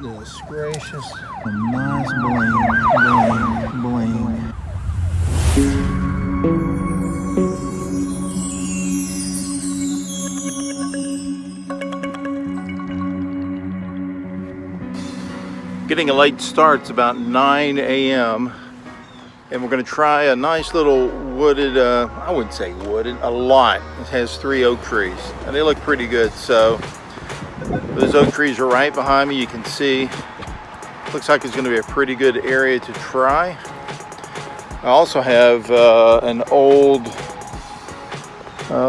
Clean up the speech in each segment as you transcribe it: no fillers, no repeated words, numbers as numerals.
Goodness gracious. A nice bling, bling, bling. Getting a late start. It's about 9 a.m. and we're going to try a nice little wooded, I wouldn't say wooded, a lot. It has 3 oak trees and they look pretty good. So those oak trees are right behind me. You can see, looks like it's going to be a pretty good area to try. I also have an old,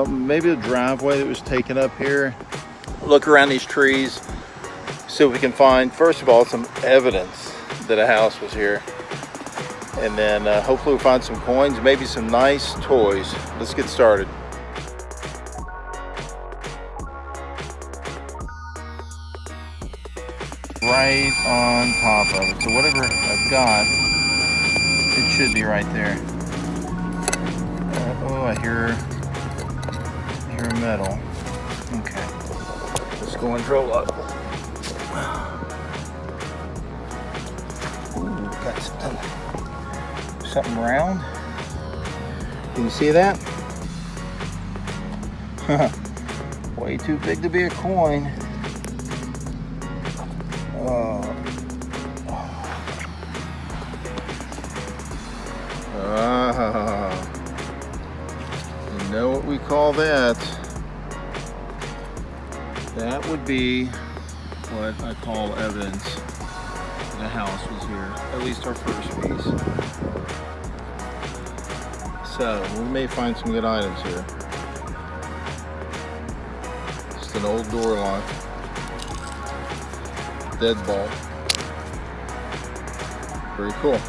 maybe a driveway that was taken up here. Look around these trees. See if we can find, first of all, some evidence that a house was here. And then hopefully we'll find some coins, maybe some nice toys. Let's get started. Right on top of it. So whatever I've got, it should be right there. Oh, I hear metal. Okay. Let's go and drill up. Ooh, got something round. Can you see that? Way too big to be a coin. You know what we call that? That would be what I call evidence that a house was here, at least our first piece. So we may find some good items here. Just an old door lock, deadbolt. Very cool.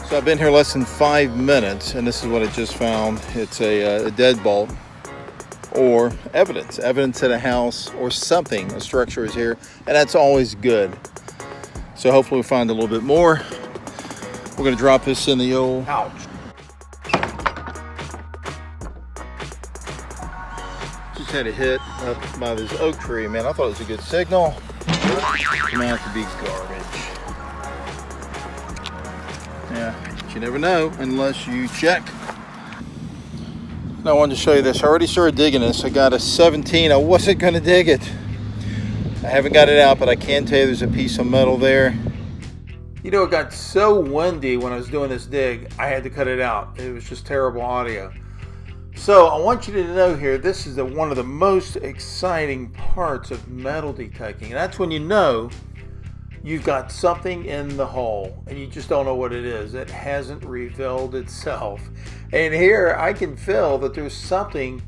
So I've been here less than 5 minutes, and this is what I just found. It's a deadbolt, or evidence that a house or something, a structure is here, and that's always good. So hopefully we'll find a little bit more. We're gonna drop this in the old pouch. Just had a hit up by this oak tree, man. I thought it was a good signal. It might have to be garbage. Yeah, but you never know unless you check. Now I wanted to show you this. I already started digging this. I got a 17. I wasn't going to dig it. I haven't got it out, but I can tell you there's a piece of metal there. You know, it got so windy when I was doing this dig, I had to cut it out. It was just terrible audio. So I want you to know here, this is one of the most exciting parts of metal detecting. And that's when you know you've got something in the hole and you just don't know what it is. It hasn't revealed itself. And here I can feel that there's something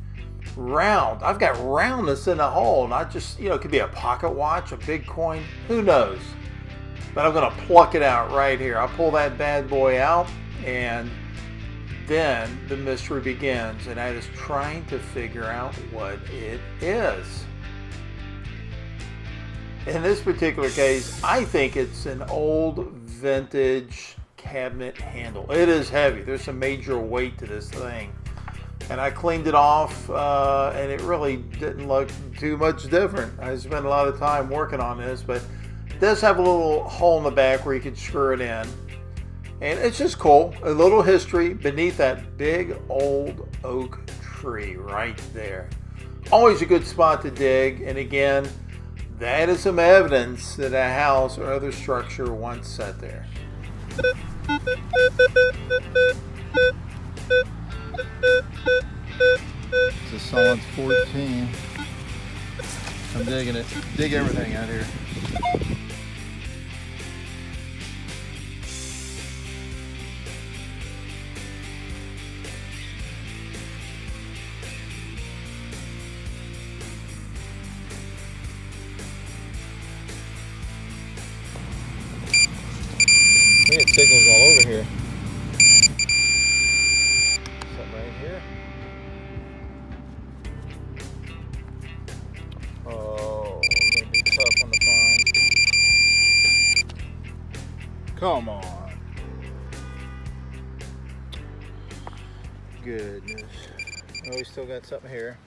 round. I've got roundness in the hole, not just, you know, it could be a pocket watch, a big coin, who knows? But I'm gonna pluck it out right here. I'll pull that bad boy out, and then the mystery begins, and that is trying to figure out what it is. In this particular case, I think it's an old vintage cabinet handle. It is heavy. There's some major weight to this thing. And I cleaned it off, and it really didn't look too much different. I spent a lot of time working on this, but it does have a little hole in the back where you can screw it in. And it's just cool. A little history beneath that big old oak tree right there. Always a good spot to dig. And again, that is some evidence that a house or other structure once sat there. It's a solid 14. I'm digging it. Dig everything out here. We get signals all over here. Something right here. Oh, gonna be tough on the find. Come on. Goodness. Oh, we still got something here.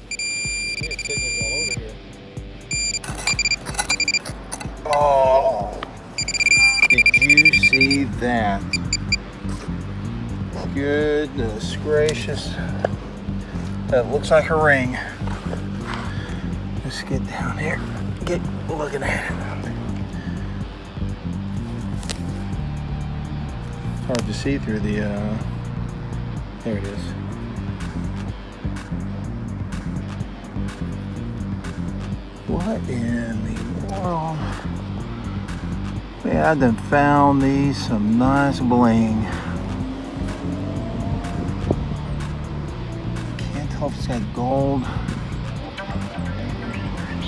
We get signals all over here. that. Goodness gracious. That looks like a ring. Let's get down here. Get looking at it. It's hard to see through the, there it is. What in the world? Yeah, I done found these some nice bling. Can't tell if it's got gold.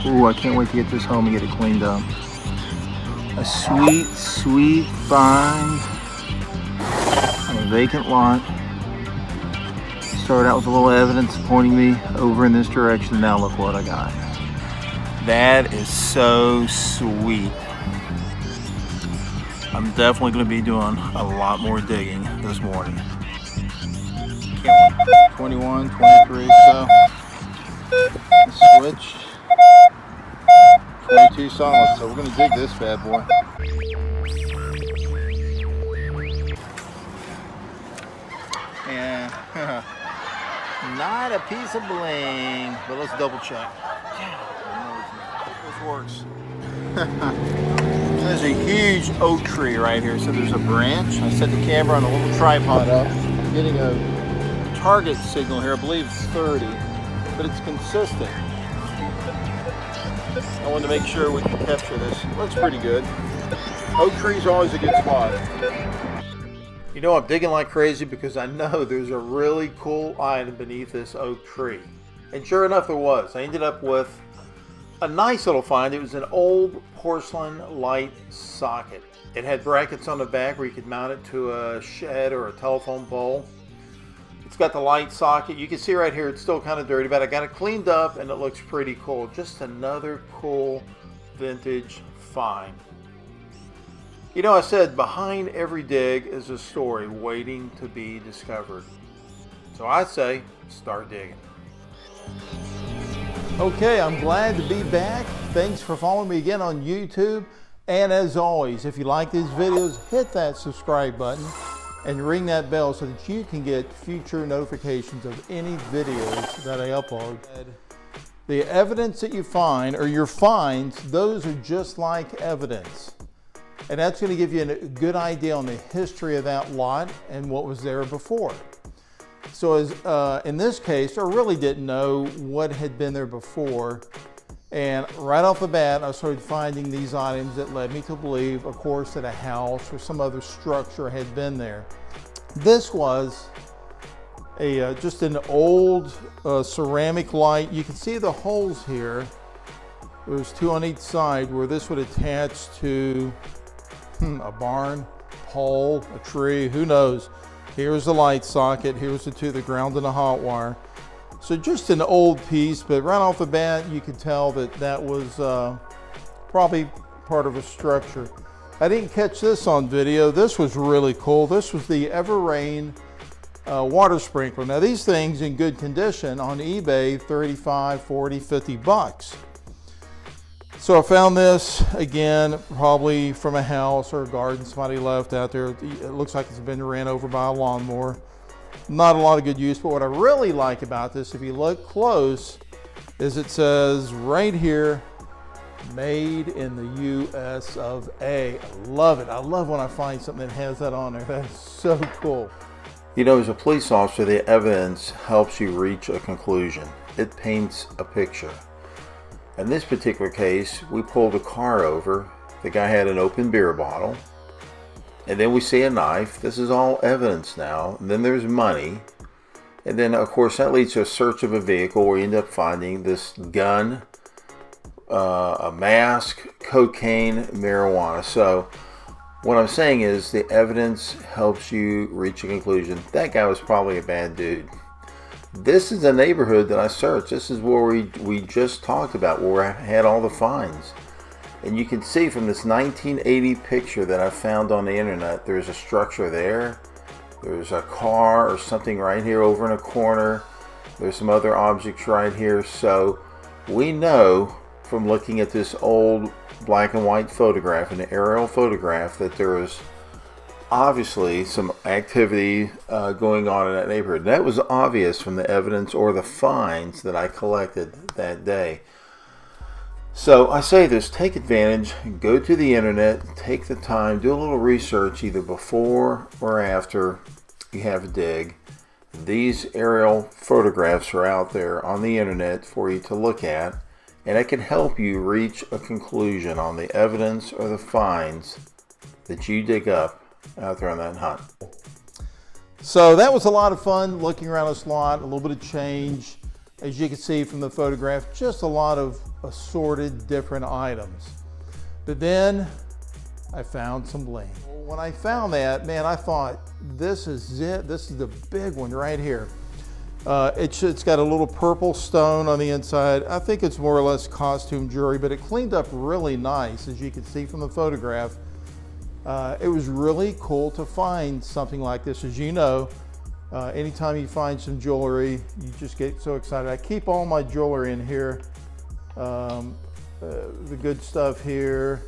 Ooh, I can't wait to get this home and get it cleaned up. A sweet, sweet find on a vacant lot. Started out with a little evidence pointing me over in this direction. Now look what I got. That is so sweet. I'm definitely going to be doing a lot more digging this morning. 21, 23, so switch. 22 solid, so we're going to dig this bad boy. And not a piece of bling, but let's double check. This works. There's a huge oak tree right here, so there's a branch. I set the camera on a little tripod up. I'm getting a target signal here, I believe it's 30, but it's consistent. I want to make sure we can capture this. Looks pretty good. Oak trees are always a good spot. You know, I'm digging like crazy because I know there's a really cool item beneath this oak tree. And sure enough, there was. I ended up with a nice little find. It was an old porcelain light socket. It had brackets on the back where you could mount it to a shed or a telephone pole. It's got the light socket. You can see right here it's still kind of dirty, but I got it cleaned up and it looks pretty cool. Just another cool vintage find. You know, I said behind every dig is a story waiting to be discovered. So I say start digging. Okay, I'm glad to be back. Thanks for following me again on YouTube. And as always, if you like these videos, hit that subscribe button and ring that bell so that you can get future notifications of any videos that I upload. The evidence that you find, or your finds, those are just like evidence. And that's going to give you a good idea on the history of that lot and what was there before. So as in this case, I really didn't know what had been there before. And right off the bat, I started finding these items that led me to believe, of course, that a house or some other structure had been there. This was just an old ceramic light. You can see the holes here. There's two on each side where this would attach to a barn, pole, a tree, who knows. Here's the light socket, here's the two that ground in a hot wire. So just an old piece, but right off the bat you could tell that that was probably part of a structure. I didn't catch this on video. This was really cool. This was the Everrain water sprinkler. Now these things in good condition on eBay, 35, 40, 50 bucks. So I found this, again, probably from a house or a garden somebody left out there. It looks like it's been ran over by a lawnmower. Not a lot of good use, but what I really like about this, if you look close, is it says right here, made in the US of A. I love it. I love when I find something that has that on there. That is so cool. You know, as a police officer, the evidence helps you reach a conclusion. It paints a picture. In this particular case, we pulled a car over. The guy had an open beer bottle. And then we see a knife. This is all evidence now. And then there's money. And then, of course, that leads to a search of a vehicle where you end up finding this gun, a mask, cocaine, marijuana. So what I'm saying is the evidence helps you reach a conclusion. That guy was probably a bad dude. This is a neighborhood that I searched. This is where we just talked about, where I had all the finds. And you can see from this 1980 picture that I found on the internet, there's a structure there. There's a car or something right here over in a corner. There's some other objects right here. So we know from looking at this old black and white photograph, an aerial photograph, that there was obviously some activity going on in that neighborhood. That was obvious from the evidence or the finds that I collected that day. So I say this, take advantage, go to the internet, take the time, do a little research either before or after you have a dig. These aerial photographs are out there on the internet for you to look at, and it can help you reach a conclusion on the evidence or the finds that you dig up out there on that hunt. So that was a lot of fun looking around this lot, a little bit of change. As you can see from the photograph, just a lot of assorted different items. But then I found some bling. When I found that, man, I thought, this is it. This is the big one right here. It's got a little purple stone on the inside. I think it's more or less costume jewelry, but it cleaned up really nice, as you can see from the photograph. It was really cool to find something like this. As you know, anytime you find some jewelry, you just get so excited. I keep all my jewelry in here. The good stuff here,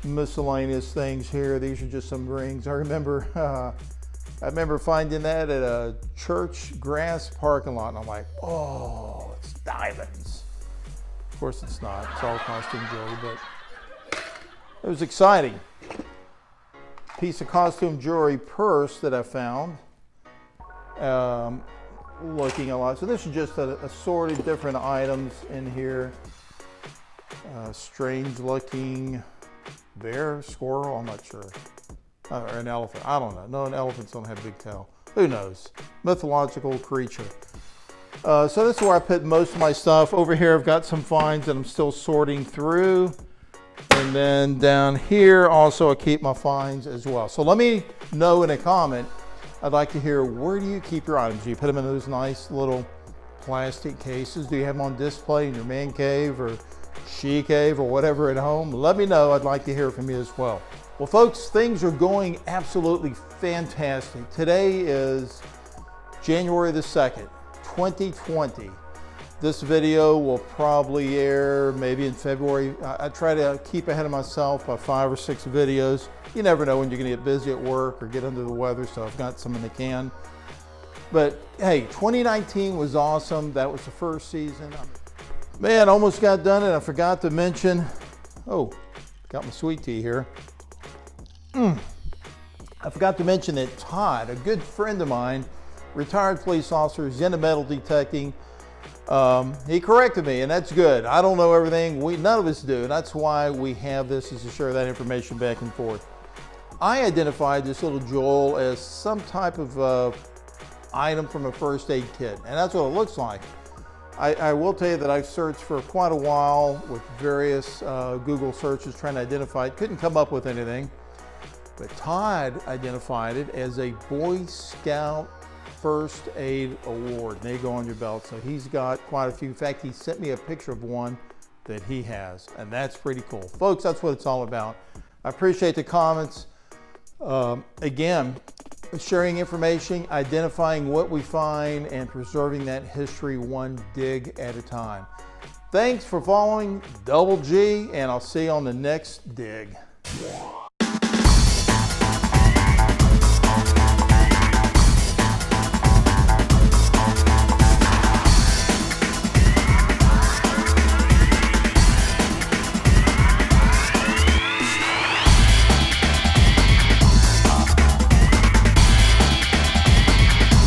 miscellaneous things here. These are just some rings. I remember finding that at a church grass parking lot, and I'm like, oh, it's diamonds. Of course it's not. It's all costume jewelry, but it was exciting. Piece of costume jewelry purse that I found. Looking a lot. So this is just assorted different items in here. Strange looking bear, squirrel, I'm not sure. Or an elephant, I don't know. No, elephants don't have a big tail. Who knows? Mythological creature. So this is where I put most of my stuff. Over here I've got some finds that I'm still sorting through. And then down here also I keep my finds as well. So let me know in a comment. I'd like to hear, where do you keep your items? Do you put them in those nice little plastic cases? Do you have them on display in your man cave or she cave or whatever at home? Let me know. I'd like to hear from you as well. Well, folks, things are going absolutely fantastic. Today is January the 2nd, 2020. This video will probably air maybe in February. I try to keep ahead of myself by 5 or 6 videos. You never know when you're gonna get busy at work or get under the weather, so I've got some in the can. But hey, 2019 was awesome. That was the first season. Man, almost got done, and I forgot to mention, oh, got my sweet tea here. I forgot to mention that Todd, a good friend of mine, retired police officer, is into metal detecting. He corrected me, and that's good. I don't know everything. None of us do, and that's why we have this, is to share that information back and forth. I identified this little jewel as some type of item from a first aid kit, and that's what it looks like. I will tell you that I've searched for quite a while with various Google searches trying to identify it. Couldn't come up with anything, but Todd identified it as a Boy Scout First Aid Award. They go on your belt. So he's got quite a few. In fact, he sent me a picture of one that he has, and that's pretty cool. Folks, that's what it's all about. I appreciate the comments. Again, sharing information, identifying what we find, and preserving that history one dig at a time. Thanks for following Double G, and I'll see you on the next dig.